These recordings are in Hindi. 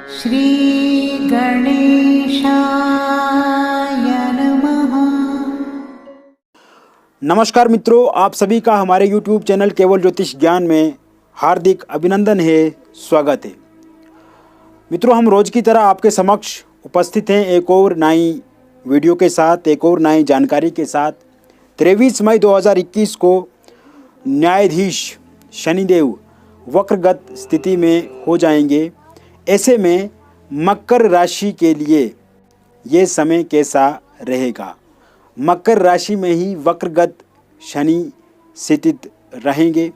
श्री गणेशाय नमः। नमस्कार मित्रों, आप सभी का हमारे YouTube चैनल केवल ज्योतिष ज्ञान में हार्दिक अभिनंदन है, स्वागत है। मित्रों, हम रोज की तरह आपके समक्ष उपस्थित हैं एक और नई वीडियो के साथ, एक और नई जानकारी के साथ। 23 मई 2021 को न्यायाधीश शनिदेव वक्रगत स्थिति में हो जाएंगे। ऐसे में मकर राशि के लिए ये समय कैसा रहेगा? मकर राशि में ही वक्रगत शनि स्थित रहेंगे।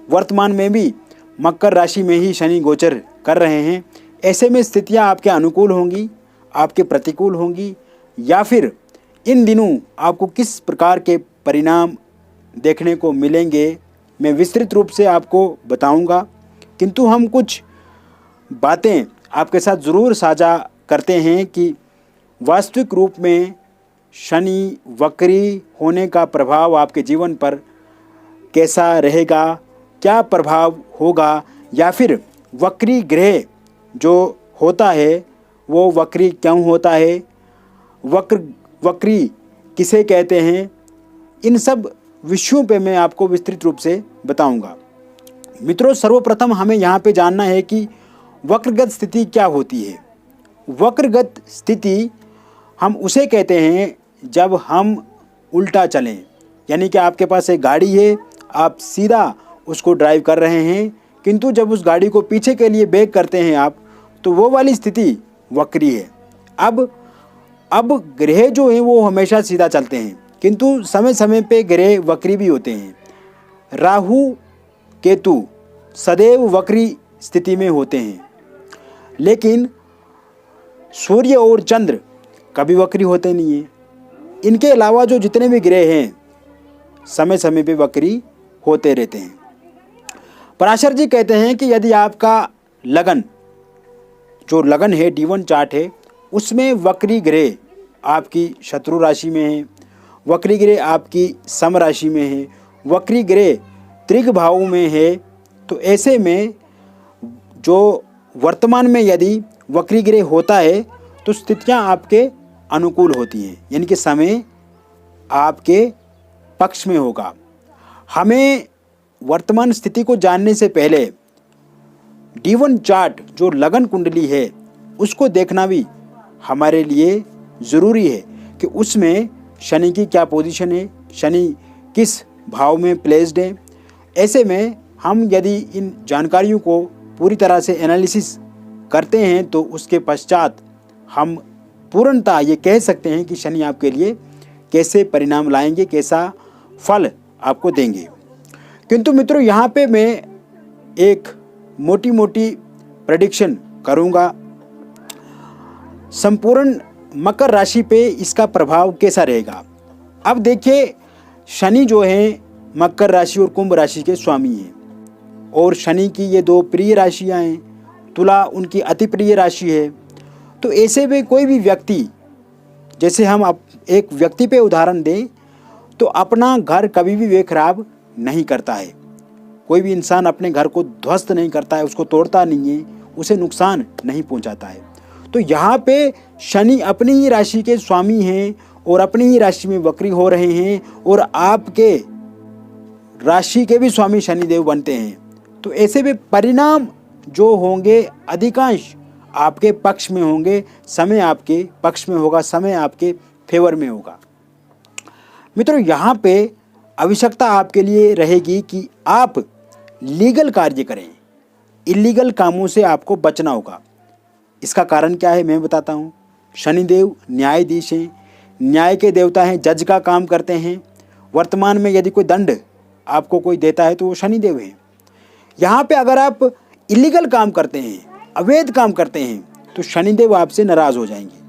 वर्तमान में भी मकर राशि में ही शनि गोचर कर रहे हैं। ऐसे में स्थितियां आपके अनुकूल होंगी, आपके प्रतिकूल होंगी, या फिर इन दिनों आपको किस प्रकार के परिणाम देखने को मिलेंगे, मैं विस्तृत रूप से आपको बताऊंगा। किंतु हम कुछ बातें आपके साथ ज़रूर साझा करते हैं कि वास्तविक रूप में शनि वक्री होने का प्रभाव आपके जीवन पर कैसा रहेगा, क्या प्रभाव होगा, या फिर वक्री ग्रह जो होता है वो वक्री क्यों होता है, वक्री किसे कहते हैं, इन सब विषयों पे मैं आपको विस्तृत रूप से बताऊंगा। मित्रों, सर्वप्रथम हमें यहाँ पे जानना है कि वक्रगत स्थिति क्या होती है। वक्रगत स्थिति हम उसे कहते हैं जब हम उल्टा चलें, यानी कि आपके पास एक गाड़ी है, आप सीधा उसको ड्राइव कर रहे हैं, किंतु जब उस गाड़ी को पीछे के लिए ब्रेक करते हैं आप, तो वो वाली स्थिति वक्री है। अब ग्रह जो हैं वो हमेशा सीधा चलते हैं, किंतु समय समय पे ग्रह वक्री भी होते हैं। राहु केतु सदैव वक्री स्थिति में होते हैं, लेकिन सूर्य और चंद्र कभी वक्री होते नहीं हैं। इनके अलावा जो जितने भी ग्रह हैं समय समय पे वक्री होते रहते हैं। पराशर जी कहते हैं कि यदि आपका लगन है, D1 चार्ट है, उसमें वक्री ग्रह आपकी शत्रु राशि में है, वक्री ग्रह आपकी सम राशि में है, वक्री ग्रह त्रिक भाव में है, तो ऐसे में जो वर्तमान में यदि वक्री ग्रह होता है तो स्थितियां आपके अनुकूल होती हैं, यानी कि समय आपके पक्ष में होगा। हमें वर्तमान स्थिति को जानने से पहले D1 चार्ट जो लगन कुंडली है उसको देखना भी हमारे लिए ज़रूरी है कि उसमें शनि की क्या पोजीशन है, शनि किस भाव में प्लेस्ड है। ऐसे में हम यदि इन जानकारियों को पूरी तरह से एनालिसिस करते हैं तो उसके पश्चात हम पूर्णतः ये कह सकते हैं कि शनि आपके लिए कैसे परिणाम लाएंगे, कैसा फल आपको देंगे। किंतु मित्रों, यहाँ पे मैं एक मोटी मोटी प्रेडिक्शन करूँगा। संपूर्ण मकर राशि पे इसका प्रभाव कैसा रहेगा। अब देखिए, शनि जो है मकर राशि और कुंभ राशि के स्वामी हैं, और शनि की ये दो प्रिय राशियां हैं। तुला उनकी अति प्रिय राशि है। तो ऐसे में कोई भी व्यक्ति, जैसे हम एक व्यक्ति पे उदाहरण दें तो अपना घर कभी भी वे खराब नहीं करता है। कोई भी इंसान अपने घर को ध्वस्त नहीं करता है, उसको तोड़ता नहीं है, उसे नुकसान नहीं पहुंचाता है। तो यहाँ पे शनि अपनी ही राशि के स्वामी हैं और अपनी ही राशि में वक्री हो रहे हैं, और आपके राशि के भी स्वामी शनिदेव बनते हैं। तो ऐसे में परिणाम जो होंगे अधिकांश आपके पक्ष में होंगे, समय आपके पक्ष में होगा, समय आपके फेवर में होगा। मित्रों, यहाँ पे आवश्यकता आपके लिए रहेगी कि आप लीगल कार्य करें, इलीगल कामों से आपको बचना होगा। इसका कारण क्या है मैं बताता हूँ। शनिदेव न्यायाधीश हैं, न्याय के देवता हैं, जज का काम करते हैं। वर्तमान में यदि कोई दंड आपको कोई देता है तो वो शनिदेव हैं। यहाँ पे अगर आप इलीगल काम करते हैं, अवैध काम करते हैं, तो शनिदेव आपसे नाराज़ हो जाएंगे।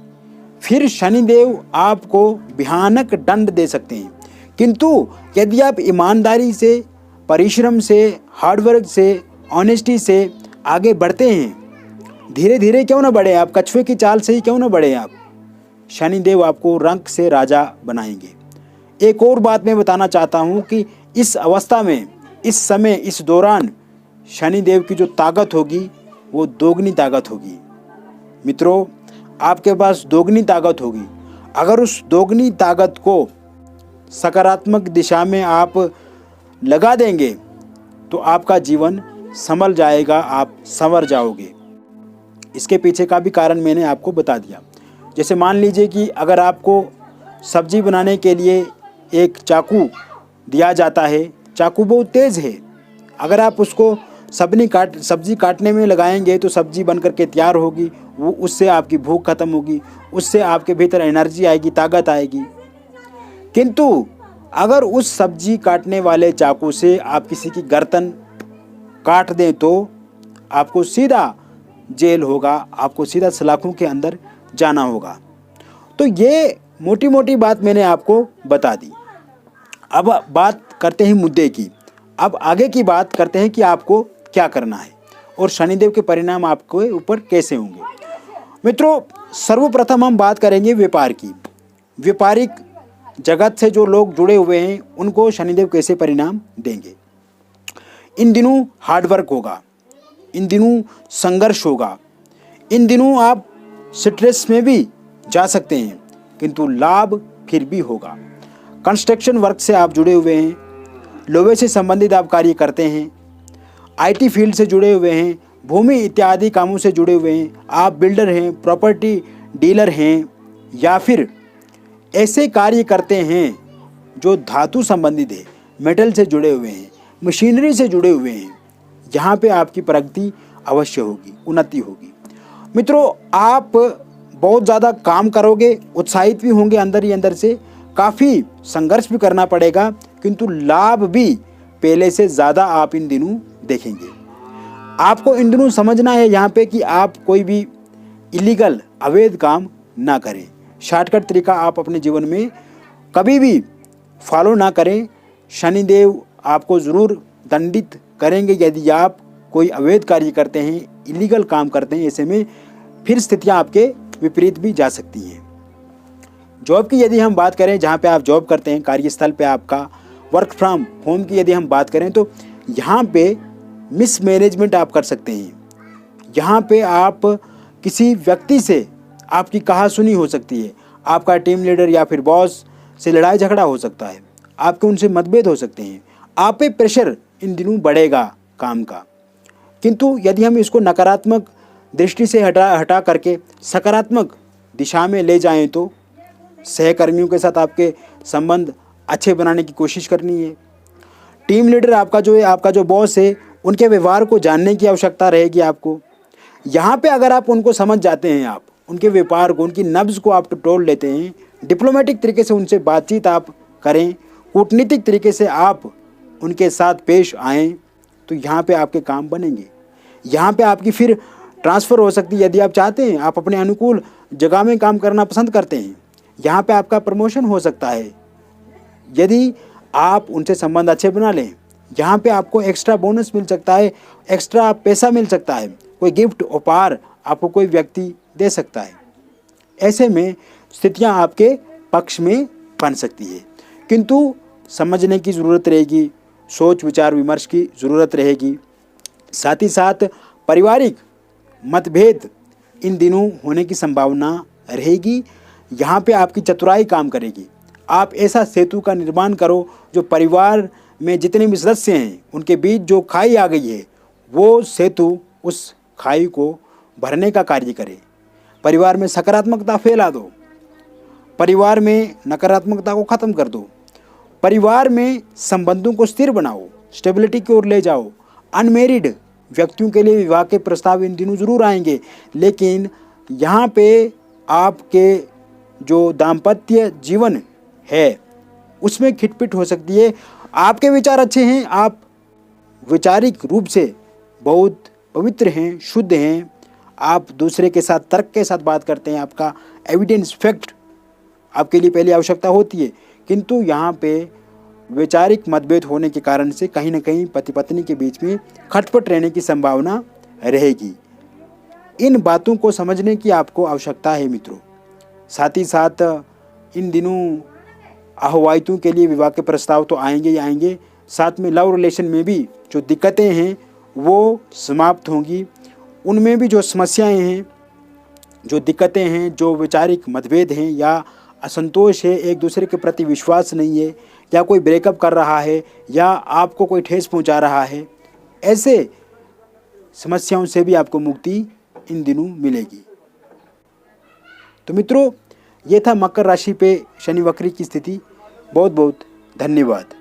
फिर शनिदेव आपको भयानक दंड दे सकते हैं। किंतु यदि आप ईमानदारी से, परिश्रम से, हार्डवर्क से, ऑनेस्टी से आगे बढ़ते हैं, धीरे धीरे क्यों ना बढ़े आप, कछुए की चाल से ही क्यों ना बढ़े आप, शनिदेव आपको रंक से राजा बनाएंगे। एक और बात मैं बताना चाहता हूँ कि इस अवस्था में, इस समय, इस दौरान शनिदेव की जो ताकत होगी वो दोगुनी ताकत होगी। मित्रों, आपके पास दोगुनी ताकत होगी। अगर उस दोगुनी ताकत को सकारात्मक दिशा में आप लगा देंगे तो आपका जीवन संभल जाएगा, आप संवर जाओगे। इसके पीछे का भी कारण मैंने आपको बता दिया। जैसे मान लीजिए कि अगर आपको सब्जी बनाने के लिए एक चाकू दिया जाता है, चाकू बहुत तेज़ है, अगर आप उसको सब्जी काटने में लगाएंगे तो सब्जी बन करके तैयार होगी, वो उससे आपकी भूख खत्म होगी, उससे आपके भीतर एनर्जी आएगी, ताकत आएगी। किंतु अगर उस सब्जी काटने वाले चाकू से आप किसी की गर्दन काट दें तो आपको सीधा जेल होगा, आपको सीधा सलाखों के अंदर जाना होगा। तो ये मोटी मोटी बात मैंने आपको बता दी। अब बात करते हैं मुद्दे की। अब आगे की बात करते हैं कि आपको क्या करना है और शनिदेव के परिणाम आपके ऊपर कैसे होंगे। मित्रों, सर्वप्रथम हम बात करेंगे व्यापार की। व्यापारिक जगत से जो लोग जुड़े हुए हैं उनको शनिदेव कैसे परिणाम देंगे। इन दिनों हार्डवर्क होगा, इन दिनों संघर्ष होगा, इन दिनों आप स्ट्रेस में भी जा सकते हैं, किंतु लाभ फिर भी होगा। कंस्ट्रक्शन वर्क से आप जुड़े हुए हैं, लोहे से संबंधित आप कार्य करते हैं, आईटी फील्ड से जुड़े हुए हैं, भूमि इत्यादि कामों से जुड़े हुए हैं, आप बिल्डर हैं, प्रॉपर्टी डीलर हैं, या फिर ऐसे कार्य करते हैं जो धातु संबंधित है, मेटल से जुड़े हुए हैं, मशीनरी से जुड़े हुए हैं, यहाँ पे आपकी प्रगति अवश्य होगी, उन्नति होगी। मित्रों, आप बहुत ज़्यादा काम करोगे, उत्साहित भी होंगे अंदर ही अंदर से, काफ़ी संघर्ष भी करना पड़ेगा, किंतु लाभ भी पहले से ज़्यादा आप इन दिनों देखेंगे। आपको इन दिनों समझना है यहाँ पे कि आप कोई भी इलीगल अवैध काम ना करें। शॉर्टकट तरीका आप अपने जीवन में कभी भी फॉलो ना करें। शनिदेव आपको ज़रूर दंडित करेंगे यदि आप कोई अवैध कार्य करते हैं, इलीगल काम करते हैं। ऐसे में फिर स्थितियाँ आपके विपरीत भी जा सकती हैं। जॉब की यदि हम बात करें, जहाँ पे आप जॉब करते हैं, कार्यस्थल पे आपका वर्क फ्रॉम होम की यदि हम बात करें तो यहाँ पे मिसमैनेजमेंट आप कर सकते हैं। यहाँ पे आप किसी व्यक्ति से आपकी कहासुनी हो सकती है, आपका टीम लीडर या फिर बॉस से लड़ाई झगड़ा हो सकता है, आपके उनसे मतभेद हो सकते हैं, आप पे प्रेशर इन दिनों बढ़ेगा काम का। किंतु यदि हम इसको नकारात्मक दृष्टि से हटा करके सकारात्मक दिशा में ले जाएं तो सहकर्मियों के साथ आपके संबंध अच्छे बनाने की कोशिश करनी है। टीम लीडर आपका जो है, आपका जो बॉस है, उनके व्यवहार को जानने की आवश्यकता रहेगी आपको। यहाँ पे अगर आप उनको समझ जाते हैं, आप उनके व्यापार को, उनकी नब्ज़ को आप तोड़ लेते हैं, डिप्लोमेटिक तरीके से उनसे बातचीत आप करें, कूटनीतिक तरीके से आप उनके साथ पेश आएँ, तो यहाँ पे आपके काम बनेंगे। यहाँ पे आपकी फिर ट्रांसफ़र हो सकती है यदि आप चाहते हैं, आप अपने अनुकूल जगह में काम करना पसंद करते हैं। यहाँ पे आपका प्रमोशन हो सकता है यदि आप उनसे संबंध अच्छे बना लें। यहाँ पे आपको एक्स्ट्रा बोनस मिल सकता है, एक्स्ट्रा पैसा मिल सकता है, कोई गिफ्ट उपहार आपको कोई व्यक्ति दे सकता है। ऐसे में स्थितियाँ आपके पक्ष में बन सकती है, किंतु समझने की ज़रूरत रहेगी, सोच विचार विमर्श की ज़रूरत रहेगी। साथ ही साथ पारिवारिक मतभेद इन दिनों होने की संभावना रहेगी। यहाँ पे आपकी चतुराई काम करेगी। आप ऐसा सेतु का निर्माण करो जो परिवार में जितने भी सदस्य हैं उनके बीच जो खाई आ गई है, वो सेतु उस खाई को भरने का कार्य करे। परिवार में सकारात्मकता फैला दो, परिवार में नकारात्मकता को ख़त्म कर दो, परिवार में संबंधों को स्थिर बनाओ, स्टेबिलिटी की ओर ले जाओ। अनमेरिड व्यक्तियों के लिए विवाह के प्रस्ताव इन दिनों ज़रूर आएंगे, लेकिन यहाँ पे आपके जो दाम्पत्य जीवन है उसमें खिटपिट हो सकती है। आपके विचार अच्छे हैं, आप वैचारिक रूप से बहुत पवित्र हैं, शुद्ध हैं, आप दूसरे के साथ तर्क के साथ बात करते हैं, आपका एविडेंस फैक्ट आपके लिए पहली आवश्यकता होती है, किंतु यहाँ पे वैचारिक मतभेद होने के कारण से कहीं ना कहीं पति पत्नी के बीच में खटपट रहने की संभावना रहेगी। इन बातों को समझने की आपको आवश्यकता है मित्रों। साथ ही साथ इन दिनों अहवाइतों के लिए विवाह के प्रस्ताव तो आएंगे ही आएंगे, साथ में लव रिलेशन में भी जो दिक्कतें हैं वो समाप्त होंगी, उनमें भी जो समस्याएं हैं जो दिक्कतें हैं, जो वैचारिक मतभेद हैं या असंतोष है, एक दूसरे के प्रति विश्वास नहीं है, या कोई ब्रेकअप कर रहा है, या आपको कोई ठेस पहुंचा रहा है, ऐसे समस्याओं से भी आपको मुक्ति इन दिनों मिलेगी। तो मित्रों, ये था मकर राशि पे शनि वक्री की स्थिति। बहुत बहुत धन्यवाद।